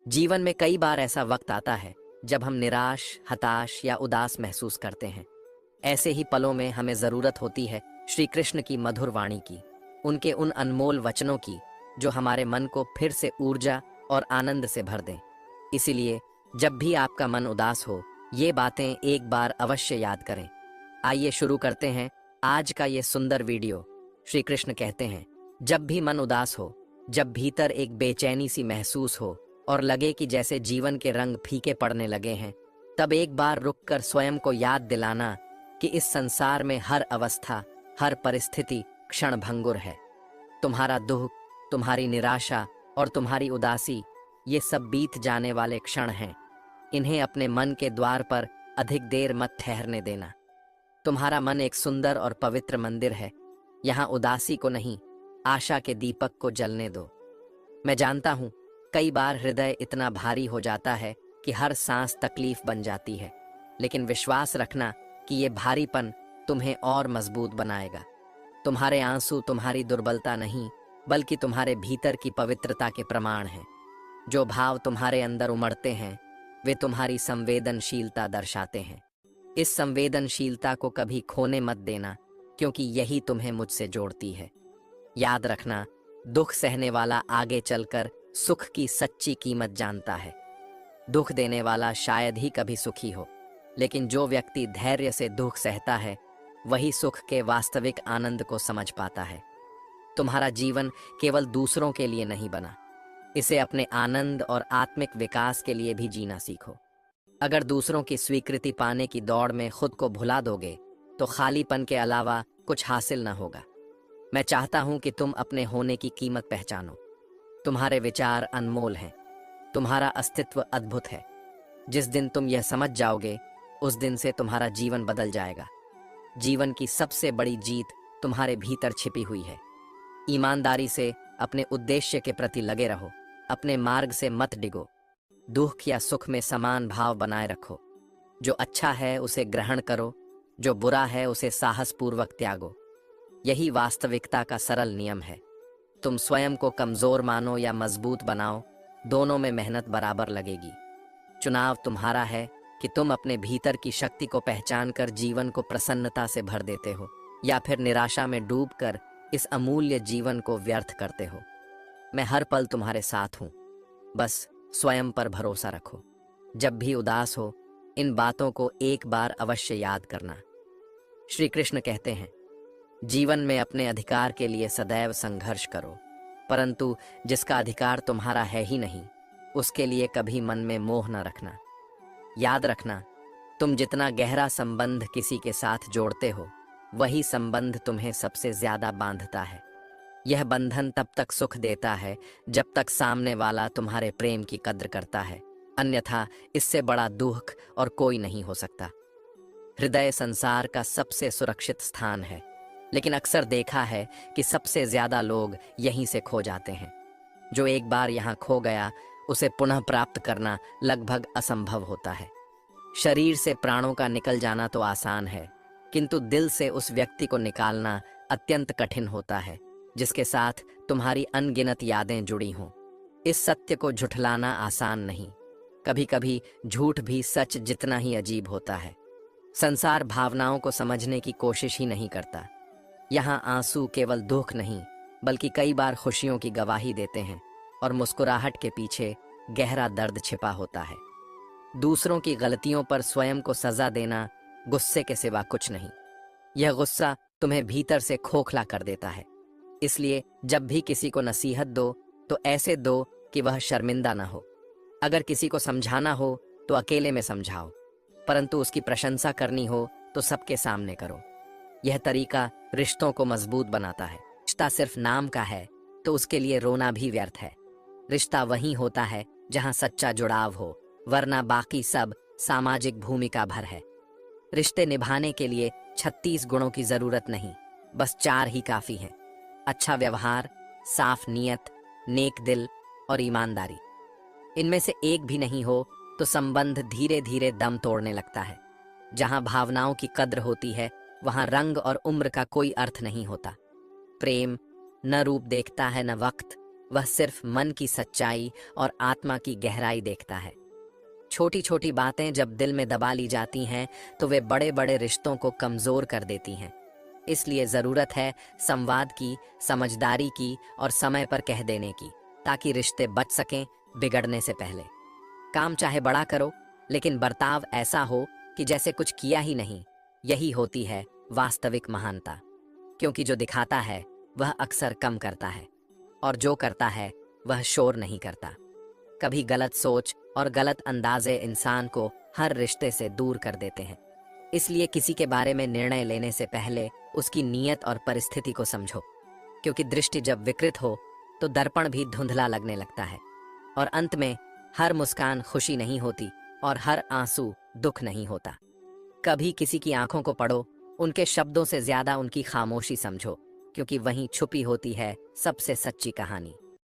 जीवन में कई बार ऐसा वक्त आता है जब हम निराश, हताश या उदास महसूस करते हैं। ऐसे ही पलों में हमें ज़रूरत होती है श्री कृष्ण की मधुर वाणी की, उनके उन अनमोल वचनों की जो हमारे मन को फिर से ऊर्जा और आनंद से भर दें। इसीलिए जब भी आपका मन उदास हो, ये बातें एक बार अवश्य याद करें। आइए शुरू करते हैं आज का ये सुंदर वीडियो। श्री कृष्ण कहते हैं, जब भी मन उदास हो, जब भीतर एक बेचैनी सी महसूस हो और लगे कि जैसे जीवन के रंग फीके पड़ने लगे हैं, तब एक बार रुककर स्वयं को याद दिलाना कि इस संसार में हर अवस्था, हर परिस्थिति क्षणभंगुर है। तुम्हारा दुख, तुम्हारी निराशा और तुम्हारी उदासी, ये सब बीत जाने वाले क्षण हैं। इन्हें अपने मन के द्वार पर अधिक देर मत ठहरने देना। तुम्हारा मन एक सुंदर और पवित्र मंदिर है। यहाँ उदासी को नहीं, आशा के दीपक को जलने दो। मैं जानता हूँ कई बार हृदय इतना भारी हो जाता है कि हर सांस तकलीफ बन जाती है, लेकिन विश्वास रखना कि ये भारीपन तुम्हें और मजबूत बनाएगा। तुम्हारे आंसू तुम्हारी दुर्बलता नहीं, बल्कि तुम्हारे भीतर की पवित्रता के प्रमाण हैं। जो भाव तुम्हारे अंदर उमड़ते हैं, वे तुम्हारी संवेदनशीलता दर्शाते हैं। इस संवेदनशीलता को कभी खोने मत देना, क्योंकि यही तुम्हें मुझसे जोड़ती है। याद रखना, दुख सहने वाला आगे चलकर सुख की सच्ची कीमत जानता है। दुख देने वाला शायद ही कभी सुखी हो, लेकिन जो व्यक्ति धैर्य से दुख सहता है, वही सुख के वास्तविक आनंद को समझ पाता है। तुम्हारा जीवन केवल दूसरों के लिए नहीं बना, इसे अपने आनंद और आत्मिक विकास के लिए भी जीना सीखो। अगर दूसरों की स्वीकृति पाने की दौड़ में खुद को भुला दोगे, तो खालीपन के अलावा कुछ हासिल न होगा। मैं चाहता हूं कि तुम अपने होने की कीमत पहचानो। तुम्हारे विचार अनमोल हैं, तुम्हारा अस्तित्व अद्भुत है। जिस दिन तुम यह समझ जाओगे, उस दिन से तुम्हारा जीवन बदल जाएगा। जीवन की सबसे बड़ी जीत तुम्हारे भीतर छिपी हुई है। ईमानदारी से अपने उद्देश्य के प्रति लगे रहो, अपने मार्ग से मत डिगो। दुख या सुख में समान भाव बनाए रखो। जो अच्छा है उसे ग्रहण करो, जो बुरा है उसे साहसपूर्वक त्यागो। यही वास्तविकता का सरल नियम है। तुम स्वयं को कमजोर मानो या मजबूत बनाओ, दोनों में मेहनत बराबर लगेगी। चुनाव तुम्हारा है कि तुम अपने भीतर की शक्ति को पहचान कर जीवन को प्रसन्नता से भर देते हो, या फिर निराशा में डूबकर इस अमूल्य जीवन को व्यर्थ करते हो। मैं हर पल तुम्हारे साथ हूँ, बस स्वयं पर भरोसा रखो। जब भी उदास हो, इन बातों को एक बार अवश्य याद करना। श्री कृष्ण कहते हैं, जीवन में अपने अधिकार के लिए सदैव संघर्ष करो, परंतु जिसका अधिकार तुम्हारा है ही नहीं, उसके लिए कभी मन में मोह न रखना। याद रखना, तुम जितना गहरा संबंध किसी के साथ जोड़ते हो, वही संबंध तुम्हें सबसे ज्यादा बांधता है। यह बंधन तब तक सुख देता है जब तक सामने वाला तुम्हारे प्रेम की कद्र करता है, अन्यथा इससे बड़ा दुख और कोई नहीं हो सकता। हृदय संसार का सबसे सुरक्षित स्थान है, लेकिन अक्सर देखा है कि सबसे ज्यादा लोग यहीं से खो जाते हैं। जो एक बार यहाँ खो गया, उसे पुनः प्राप्त करना लगभग असंभव होता है। शरीर से प्राणों का निकल जाना तो आसान है, किंतु दिल से उस व्यक्ति को निकालना अत्यंत कठिन होता है जिसके साथ तुम्हारी अनगिनत यादें जुड़ी हों। इस सत्य को झुठलाना आसान नहीं। कभी कभी झूठ भी सच जितना ही अजीब होता है। संसार भावनाओं को समझने की कोशिश ही नहीं करता। यहाँ आंसू केवल दुख नहीं, बल्कि कई बार खुशियों की गवाही देते हैं, और मुस्कुराहट के पीछे गहरा दर्द छिपा होता है। दूसरों की गलतियों पर स्वयं को सजा देना गुस्से के सिवा कुछ नहीं। यह गुस्सा तुम्हें भीतर से खोखला कर देता है। इसलिए जब भी किसी को नसीहत दो, तो ऐसे दो कि वह शर्मिंदा ना हो। अगर किसी को समझाना हो तो अकेले में समझाओ, परंतु उसकी प्रशंसा करनी हो तो सबके सामने करो। यह तरीका रिश्तों को मजबूत बनाता है। रिश्ता सिर्फ नाम का है तो उसके लिए रोना भी व्यर्थ है। रिश्ता वही होता है जहां सच्चा जुड़ाव हो, वरना बाकी सब सामाजिक भूमिका भर है। रिश्ते निभाने के लिए 36 गुणों की जरूरत नहीं, बस 4 ही काफी हैं। अच्छा व्यवहार, साफ नीयत, नेक दिल और ईमानदारी। इनमें से एक भी नहीं हो तो संबंध धीरे धीरे दम तोड़ने लगता है। जहां भावनाओं की कद्र होती है, वहां रंग और उम्र का कोई अर्थ नहीं होता। प्रेम न रूप देखता है, न वक्त, वह सिर्फ मन की सच्चाई और आत्मा की गहराई देखता है। छोटी छोटी बातें जब दिल में दबा ली जाती हैं तो वे बड़े बड़े रिश्तों को कमजोर कर देती हैं। इसलिए जरूरत है संवाद की, समझदारी की और समय पर कह देने की, ताकि रिश्ते बच सकें बिगड़ने से पहले। काम चाहे बड़ा करो, लेकिन बर्ताव ऐसा हो कि जैसे कुछ किया ही नहीं। यही होती है वास्तविक महानता, क्योंकि जो दिखाता है वह अक्सर कम करता है, और जो करता है वह शोर नहीं करता। कभी गलत सोच और गलत अंदाजे इंसान को हर रिश्ते से दूर कर देते हैं। इसलिए किसी के बारे में निर्णय लेने से पहले उसकी नीयत और परिस्थिति को समझो, क्योंकि दृष्टि जब विकृत हो तो दर्पण भी धुंधला लगने लगता है। और अंत में हर मुस्कान खुशी नहीं होती और हर आंसू दुख नहीं होता। कभी किसी की आंखों को पढ़ो, उनके शब्दों से ज्यादा उनकी खामोशी समझो, क्योंकि वहीं छुपी होती है सबसे सच्ची कहानी।